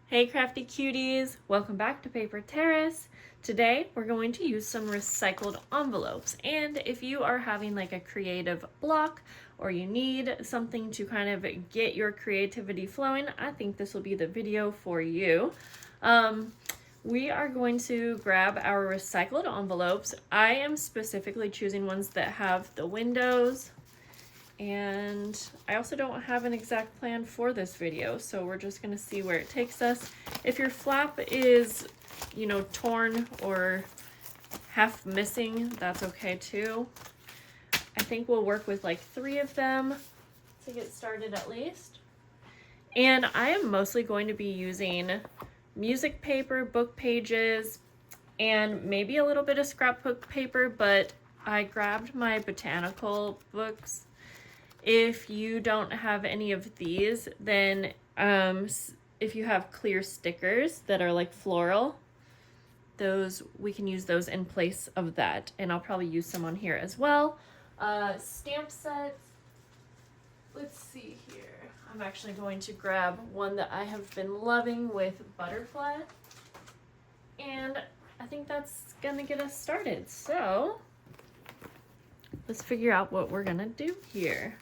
Hey crafty cuties, welcome back to Paper Terrace. Today we're going to use some recycled envelopes, and if you are having like a creative block or you need something to kind of get your creativity flowing, I think this will be the video for you. We are going to grab our recycled envelopes. I am specifically choosing ones that have the windows, and I also don't have an exact plan for this video, so we're just going to see where it takes us. If your flap is, torn or half missing, that's okay too. I think we'll work with like 3 of them to get started at least. And I am mostly going to be using music paper, book pages, and maybe a little bit of scrapbook paper, but I grabbed my botanical books. If you don't have any of these, then if you have clear stickers that are like floral, those we can use those in place of that, and I'll probably use some on here as well. Stamp sets. Let's see here. I'm actually going to grab one that I have been loving with butterfly, and I think that's gonna get us started. So let's figure out what we're gonna do here.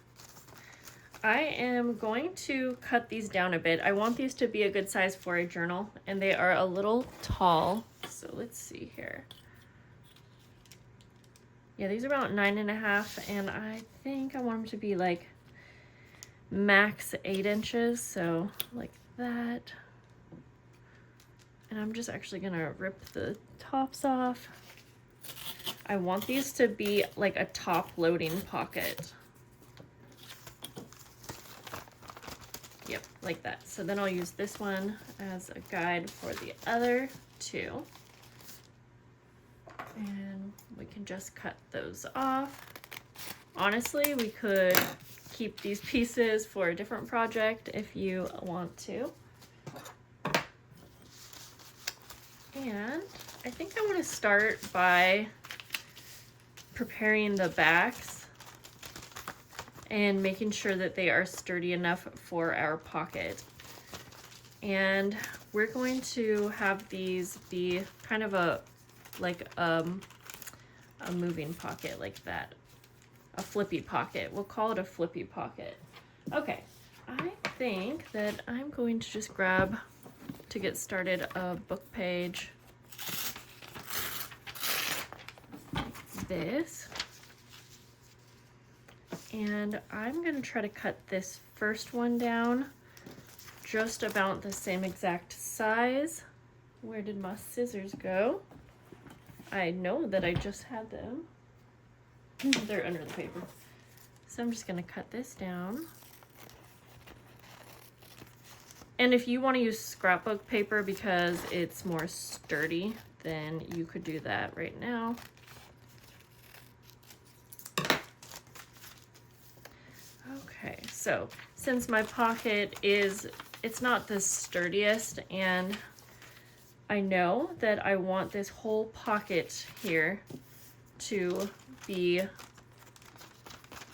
I am going to cut these down a bit. I want these to be a good size for a journal, and they are a little tall. So let's see here. Yeah, these are about 9.5, and I think I want them to be like max 8 inches, so like that. And I'm just actually gonna rip the tops off. I want these to be like a top loading pocket. Yep, like that. So then I'll use this one as a guide for the other 2. And we can just cut those off. Honestly, we could keep these pieces for a different project if you want to. And I think I want to start by preparing the backs and making sure that they are sturdy enough for our pocket. And we're going to have these be kind of a moving pocket like that. A flippy pocket. We'll call it a flippy pocket. Okay, I think that I'm going to just grab, to get started, a book page. This. And I'm gonna try to cut this first one down just about the same exact size. Where did my scissors go? I know that I just had them. They're under the paper. So I'm just gonna cut this down. And if you want to use scrapbook paper because it's more sturdy, then you could do that right now. Okay, so since my pocket it's not the sturdiest, and I know that I want this whole pocket here to be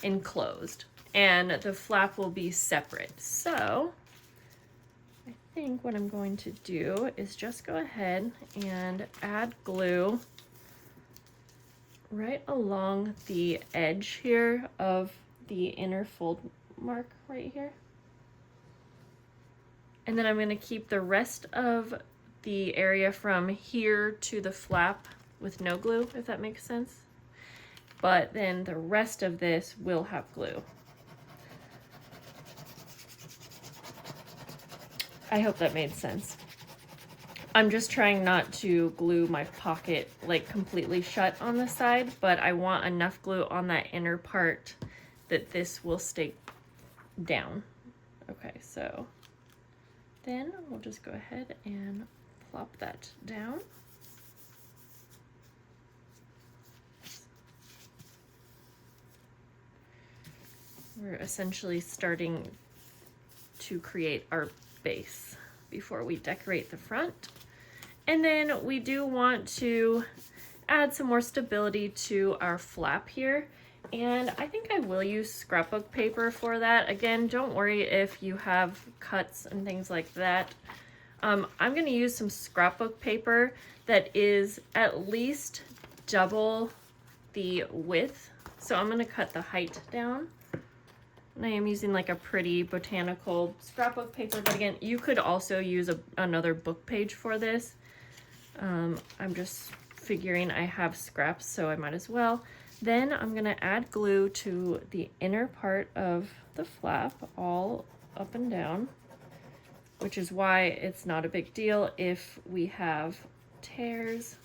enclosed, and the flap will be separate. So I think what I'm going to do is just go ahead and add glue right along the edge here of the inner fold mark right here. And then I'm going to keep the rest of the area from here to the flap with no glue, if that makes sense. But then the rest of this will have glue. I hope that made sense. I'm just trying not to glue my pocket like completely shut on the side, but I want enough glue on that inner part that this will stay down. Okay, so then we'll just go ahead and plop that down. We're essentially starting to create our base before we decorate the front. And then we do want to add some more stability to our flap here. And I think I will use scrapbook paper for that. Again, don't worry if you have cuts and things like that. I'm gonna use some scrapbook paper that is at least double the width. So I'm gonna cut the height down. And I am using like a pretty botanical scrapbook paper, but again, you could also use another book page for this. I'm just figuring I have scraps, so I might as well. Then I'm gonna add glue to the inner part of the flap, all up and down, which is why it's not a big deal if we have tears.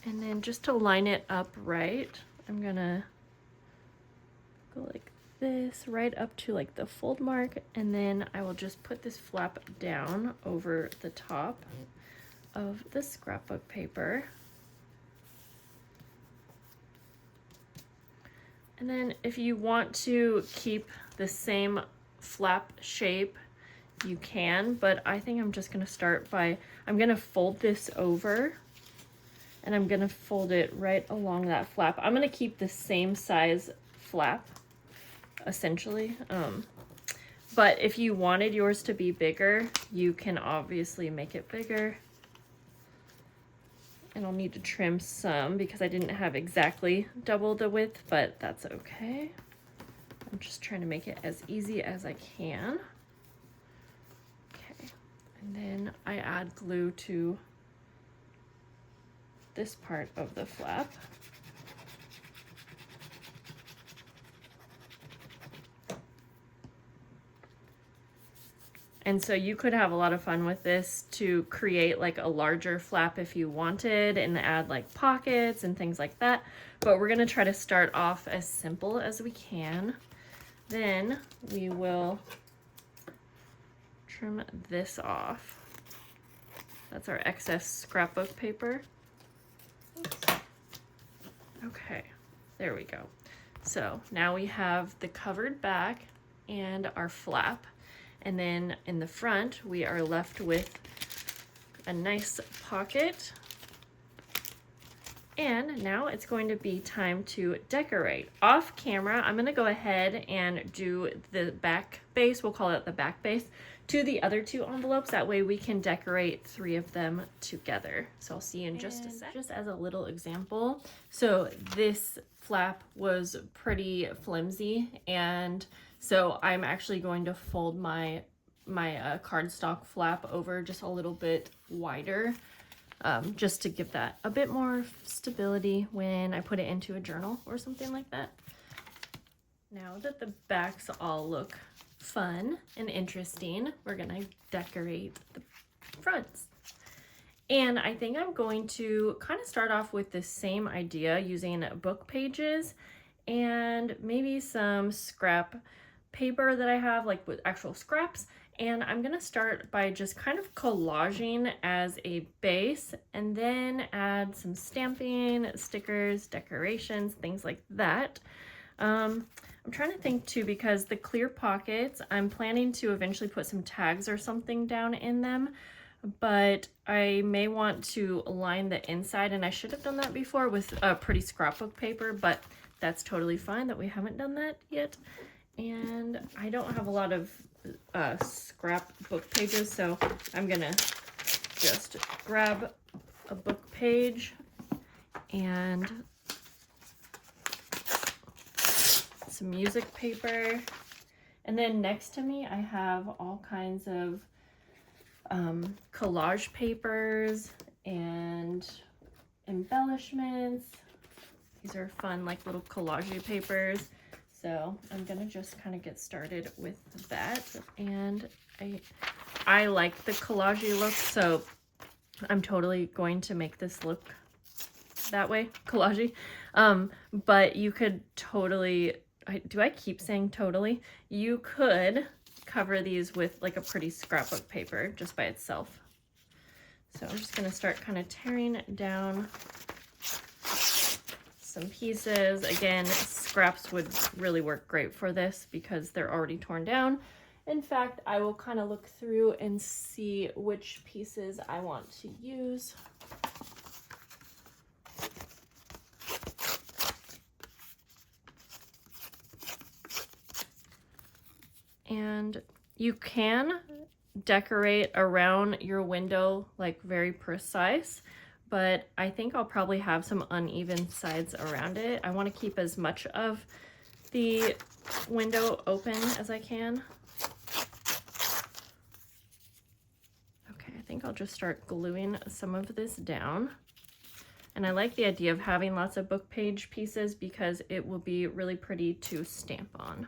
And then just to line it up right, I'm gonna go like this right up to like the fold mark, and then I will just put this flap down over the top of the scrapbook paper. And then if you want to keep the same flap shape, you can, but I think I'm just gonna start by, I'm gonna fold this over and I'm gonna fold it right along that flap. I'm gonna keep the same size flap, essentially. But if you wanted yours to be bigger, you can obviously make it bigger. And I'll need to trim some because I didn't have exactly double the width, but that's okay. I'm just trying to make it as easy as I can. Okay, and then I add glue to this part of the flap. And so you could have a lot of fun with this to create like a larger flap if you wanted and add like pockets and things like that. But we're gonna try to start off as simple as we can. Then we will trim this off. That's our excess scrapbook paper. Oops. Okay, there we go. So now we have the covered back and our flap. And then in the front, we are left with a nice pocket. And now it's going to be time to decorate. Off camera, I'm gonna go ahead and do the back base, we'll call it the back base, to the other two envelopes. That way we can decorate 3 of them together. So I'll see you in just a sec. Just as a little example, so this flap was pretty flimsy, and so I'm actually going to fold my cardstock flap over just a little bit wider, just to give that a bit more stability when I put it into a journal or something like that. Now that the backs all look fun and interesting, we're gonna decorate the fronts. And I think I'm going to kind of start off with the same idea using book pages and maybe some scrap paper that I have, like with actual scraps. And I'm gonna start by just kind of collaging as a base and then add some stamping, stickers, decorations, things like that. I'm trying to think too, because the clear pockets, I'm planning to eventually put some tags or something down in them, but I may want to line the inside, and I should have done that before with a pretty scrapbook paper, but that's totally fine that we haven't done that yet. And I don't have a lot of scrapbook pages, so I'm gonna just grab a book page and some music paper, and then next to me I have all kinds of collage papers and embellishments. These are fun, like little collage papers. So I'm gonna just kind of get started with that, and I like the collage look, so I'm totally going to make this look that way, collage. But you could totally, do I keep saying totally? You could cover these with like a pretty scrapbook paper just by itself. So I'm just gonna start kind of tearing down some pieces. Again, scraps would really work great for this because they're already torn down. In fact, I will kind of look through and see which pieces I want to use. And you can decorate around your window like very precise, but I think I'll probably have some uneven sides around it. I want to keep as much of the window open as I can. Okay, I think I'll just start gluing some of this down. And I like the idea of having lots of book page pieces because it will be really pretty to stamp on.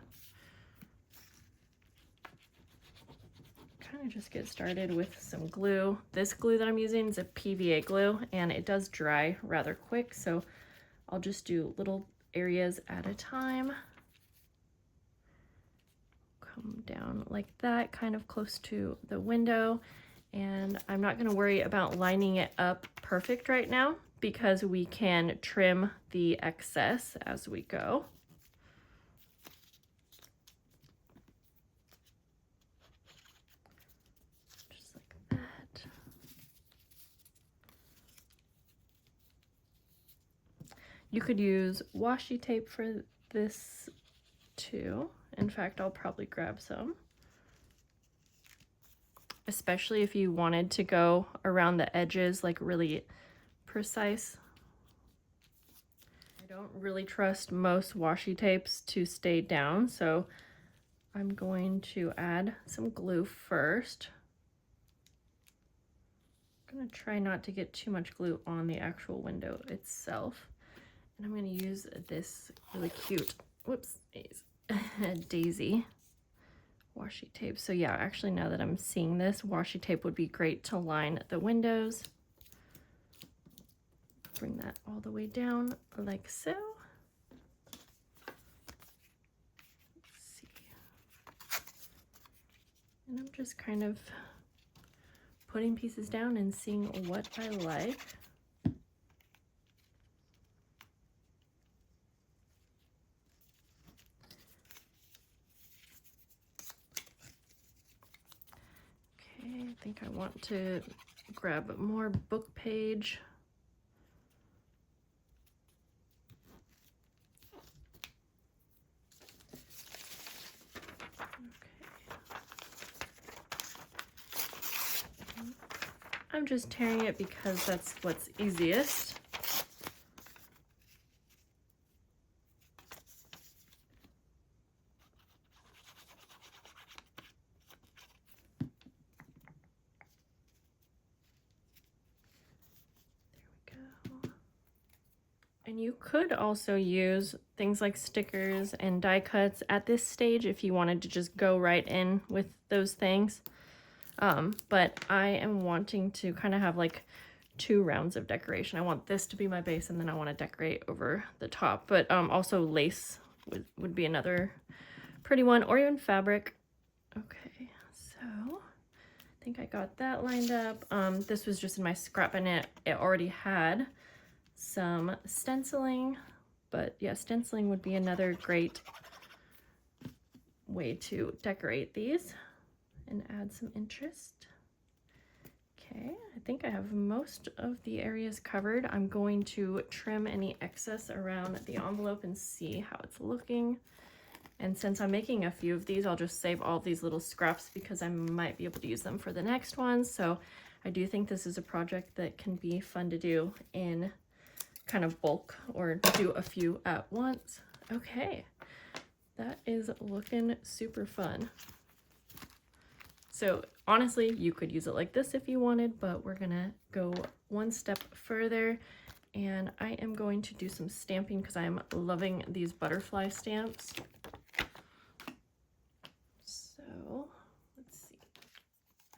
Kind of just get started with some glue. This glue that I'm using is a PVA glue and it does dry rather quick, so I'll just do little areas at a time. Come down like that, kind of close to the window. And I'm not going to worry about lining it up perfect right now because we can trim the excess as we go. Just like that. You could use washi tape for this too. In fact, I'll probably grab some. Especially if you wanted to go around the edges like really precise. I don't really trust most washi tapes to stay down, so I'm going to add some glue first. I'm going to try not to get too much glue on the actual window itself. And I'm going to use this really cute, whoops, daisy washi tape. So yeah, actually now that I'm seeing this, washi tape would be great to line the windows. Bring that all the way down like so. Let's see. And I'm just kind of putting pieces down and seeing what I like. I think I want to grab more book page. Okay. I'm just tearing it because that's what's easiest. And you could also use things like stickers and die cuts at this stage if you wanted to just go right in with those things. But I am wanting to kind of have like 2 rounds of decoration. I want this to be my base and then I want to decorate over the top. But also lace would be another pretty one, or even fabric. Okay, so I think I got that lined up. This was just in my scrap and it already had some stenciling, but yeah, stenciling would be another great way to decorate these and add some interest. Okay, I think I have most of the areas covered. I'm going to trim any excess around the envelope and see how it's looking. And since I'm making a few of these, I'll just save all these little scraps because I might be able to use them for the next one. So I do think this is a project that can be fun to do in kind of bulk or do a few at once. Okay, that is looking super fun. So honestly, you could use it like this if you wanted, but we're gonna go one step further and I am going to do some stamping because I'm loving these butterfly stamps. So let's see.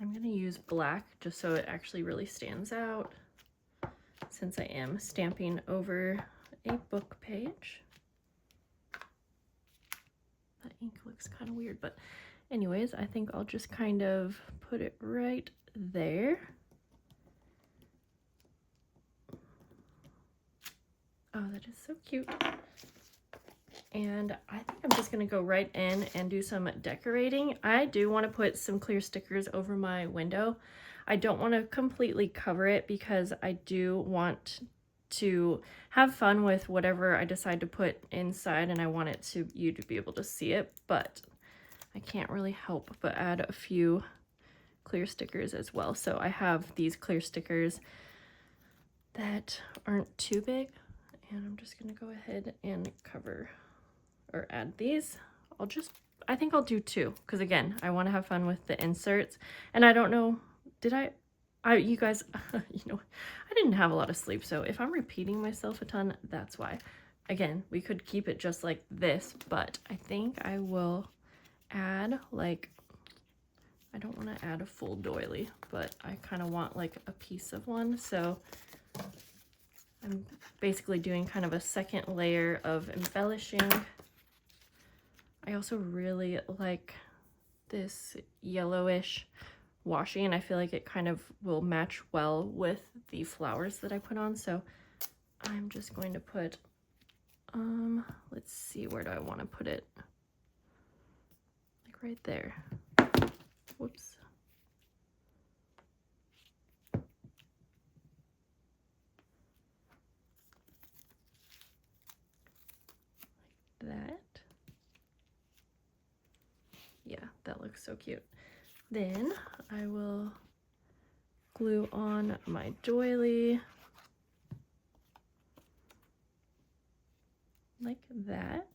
I'm gonna use black just so it actually really stands out, since I am stamping over a book page. That ink looks kind of weird, but anyways, I think I'll just kind of put it right there. Oh, that is so cute. And I think I'm just gonna go right in and do some decorating. I do want to put some clear stickers over my window. I don't want to completely cover it because I do want to have fun with whatever I decide to put inside and I want it to you to be able to see it, but I can't really help but add a few clear stickers as well. So I have these clear stickers that aren't too big, and I'm just gonna go ahead and cover or add these. I think I'll do 2 because again, I want to have fun with the inserts. And I don't know, you guys, you know, I didn't have a lot of sleep, so if I'm repeating myself a ton, that's why. Again, we could keep it just like this, but I think I will add like, I don't want to add a full doily, but I kind of want like a piece of one. So I'm basically doing kind of a second layer of embellishing. I also really like this yellowish washi, and I feel like it kind of will match well with the flowers that I put on. So I'm just going to put, let's see, where do I want to put it? Like right there. Whoops. Like that. Yeah, that looks so cute. Then I will glue on my doily like that.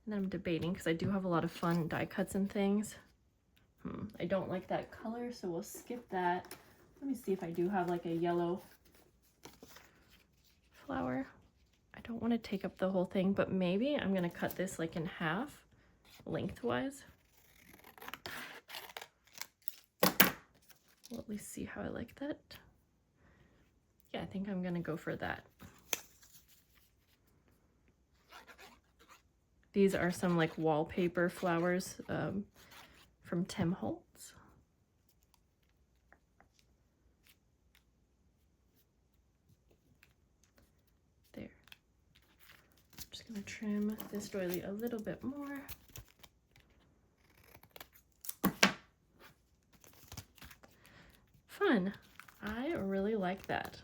And then I'm debating because I do have a lot of fun die cuts and things. I don't like that color, so we'll skip that. Let me see if I do have like a yellow flower. I don't want to take up the whole thing, but maybe I'm going to cut this like in half lengthwise. We'll at least see how I like that. Yeah, I think I'm going to go for that. These are some like wallpaper flowers from Tim Holtz. There. I'm just going to trim this doily a little bit more. Fun. I really like that.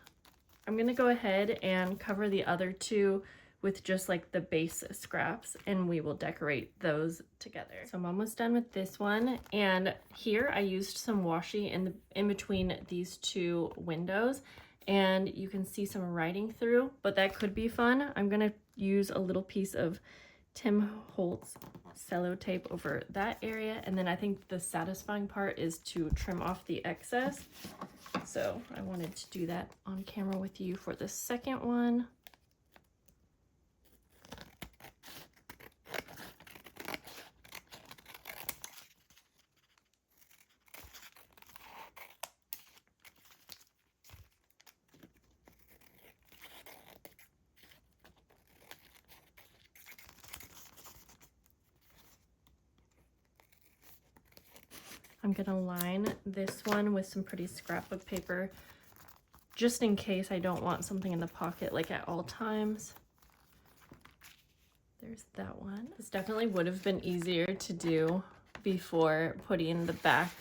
I'm going to go ahead and cover the other 2 with just like the base scraps, and we will decorate those together. So I'm almost done with this one, and here I used some washi in between these 2 windows, and you can see some writing through, but that could be fun. I'm gonna use a little piece of Tim Holtz cello tape over that area, and then I think the satisfying part is to trim off the excess. So I wanted to do that on camera with you for the second one. I'm gonna line this one with some pretty scrapbook paper, just in case I don't want something in the pocket like at all times. There's that one. This definitely would have been easier to do before putting the back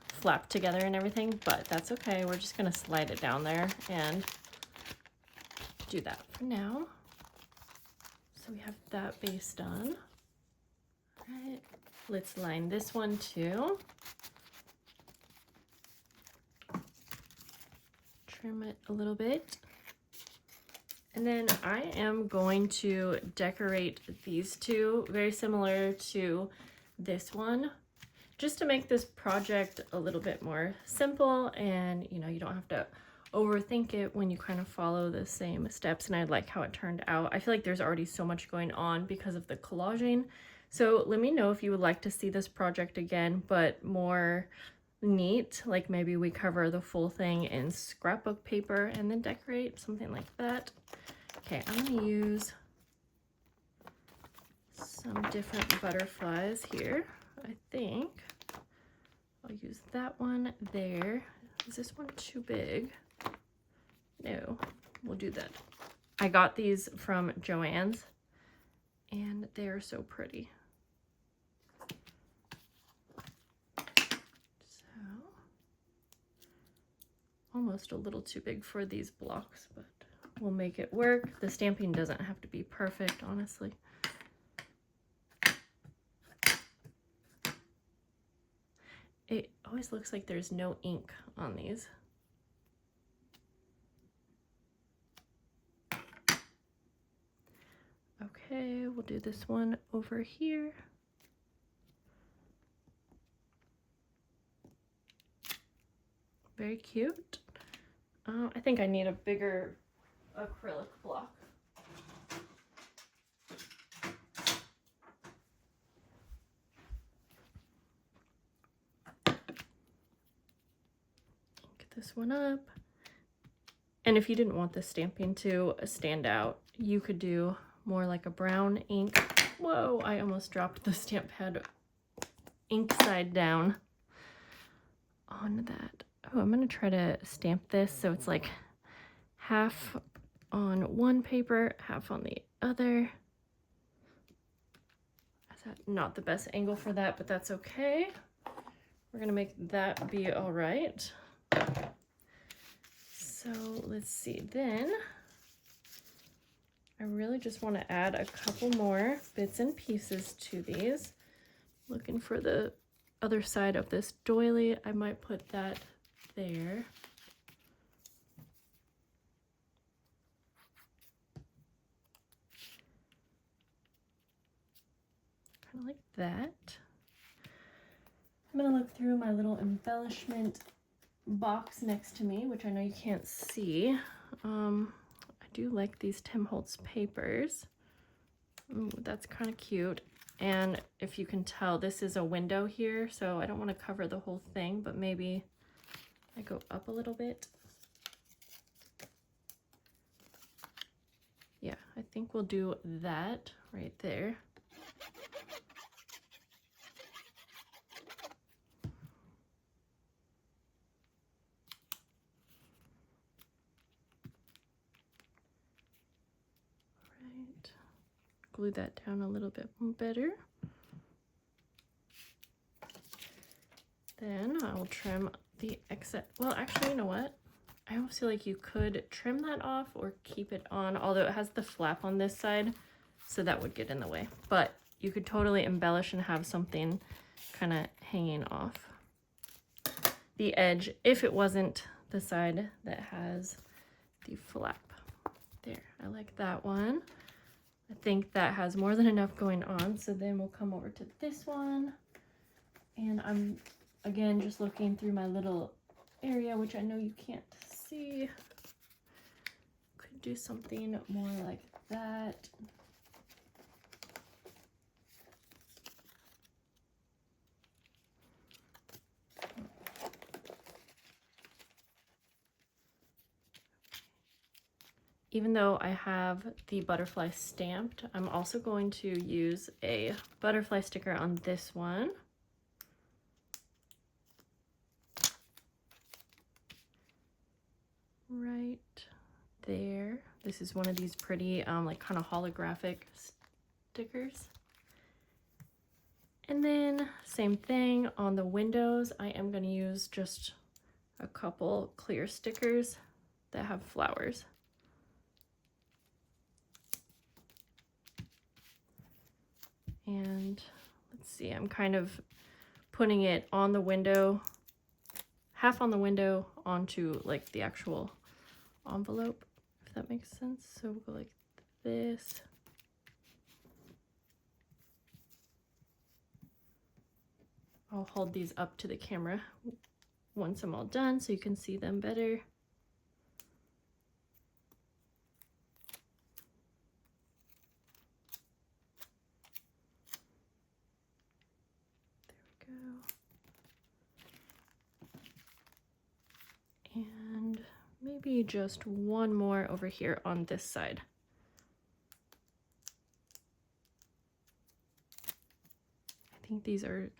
flap together and everything, but that's okay. We're just gonna slide it down there and do that for now. So we have that base done. All right. Let's line this one too. Trim it a little bit. And then I am going to decorate these 2 very similar to this one, just to make this project a little bit more simple, and you know, you don't have to overthink it when you kind of follow the same steps. And I like how it turned out. I feel like there's already so much going on because of the collaging. So let me know if you would like to see this project again, but more neat, like maybe we cover the full thing in scrapbook paper and then decorate, something like that. Okay, I'm gonna use some different butterflies here. I think I'll use that one there. Is this one too big? No, we'll do that. I got these from Joann's and they're so pretty. Almost a little too big for these blocks, but we'll make it work. The stamping doesn't have to be perfect, honestly. it always looks like there's no ink on these. Okay, we'll do this one over here. Very cute. I think I need a bigger acrylic block. Get this one up. And if you didn't want the stamping to stand out, you could do more like a brown ink. Whoa, I almost dropped the stamp pad ink side down on that. Oh, I'm gonna try to stamp this so it's like half on one paper, half on the other. That's not the best angle for that, but that's okay. We're gonna make that be all right. So let's see, then I really just want to add a couple more bits and pieces to these. Looking for the other side of this doily. I might put that there. Kind of like that. I'm going to look through my little embellishment box next to me, which I know you can't see. I do like these Tim Holtz papers. Ooh, that's kind of cute. And if you can tell, this is a window here, so I don't want to cover the whole thing, but maybe I go up a little bit. Yeah, I think we'll do that right there. Right. Glue that down a little bit better. Then I'll trim the excess. Well, actually, you know what? I almost feel like you could trim that off or keep it on, although it has the flap on this side, so that would get in the way. But you could totally embellish and have something kind of hanging off the edge if it wasn't the side that has the flap. There, I like that one. I think that has more than enough going on, so then we'll come over to this one. And I'm, again, just looking through my little area, which I know you can't see. Could do something more like that. Even though I have the butterfly stamped, I'm also going to use a butterfly sticker on this one. Right there. This is one of these pretty like kind of holographic stickers. And then same thing on the windows. I am going to use just a couple clear stickers that have flowers. And let's see, I'm kind of putting it on the window, half on the window onto like the actual envelope, if that makes sense. So we'll go like this. I'll hold these up to the camera once I'm all done so you can see them better. And maybe just one more over here on this side. I think these are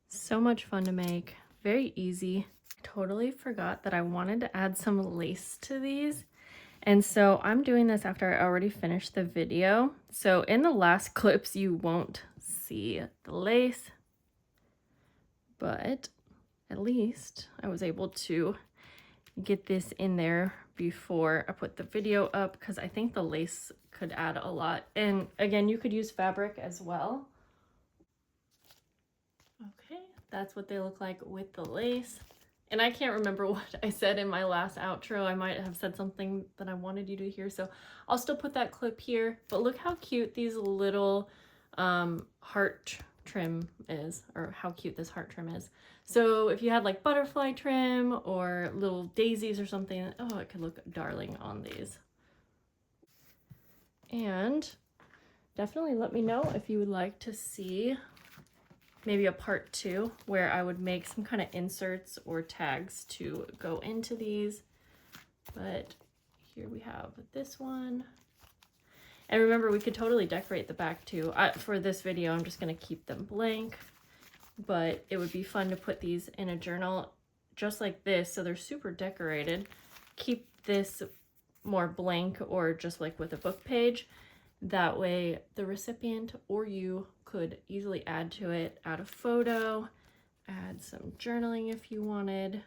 so much fun to make, very easy. I totally forgot that I wanted to add some lace to these. And so I'm doing this after I already finished the video. So in the last clips, you won't see the lace, but at least I was able to get this in there before I put the video up, because I think the lace could add a lot. And again, you could use fabric as well. Okay, that's what they look like with the lace. And I can't remember what I said in my last outro. I might have said something that I wanted you to hear, so I'll still put that clip here. But look how cute these little heart trim is, or how cute this heart trim is. So if you had like butterfly trim or little daisies or something, oh, it could look darling on these. And definitely let me know if you would like to see maybe a part 2 where I would make some kind of inserts or tags to go into these. But here we have this one. And remember, we could totally decorate the back too. For this video, I'm just going to keep them blank. But it would be fun to put these in a journal just like this, so they're super decorated. Keep this more blank or just like with a book page. That way the recipient or you could easily add to it, add a photo, add some journaling if you wanted.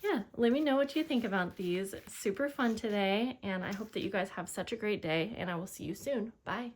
Yeah, let me know what you think about these. Super fun today, and I hope that you guys have such a great day, and I will see you soon. Bye.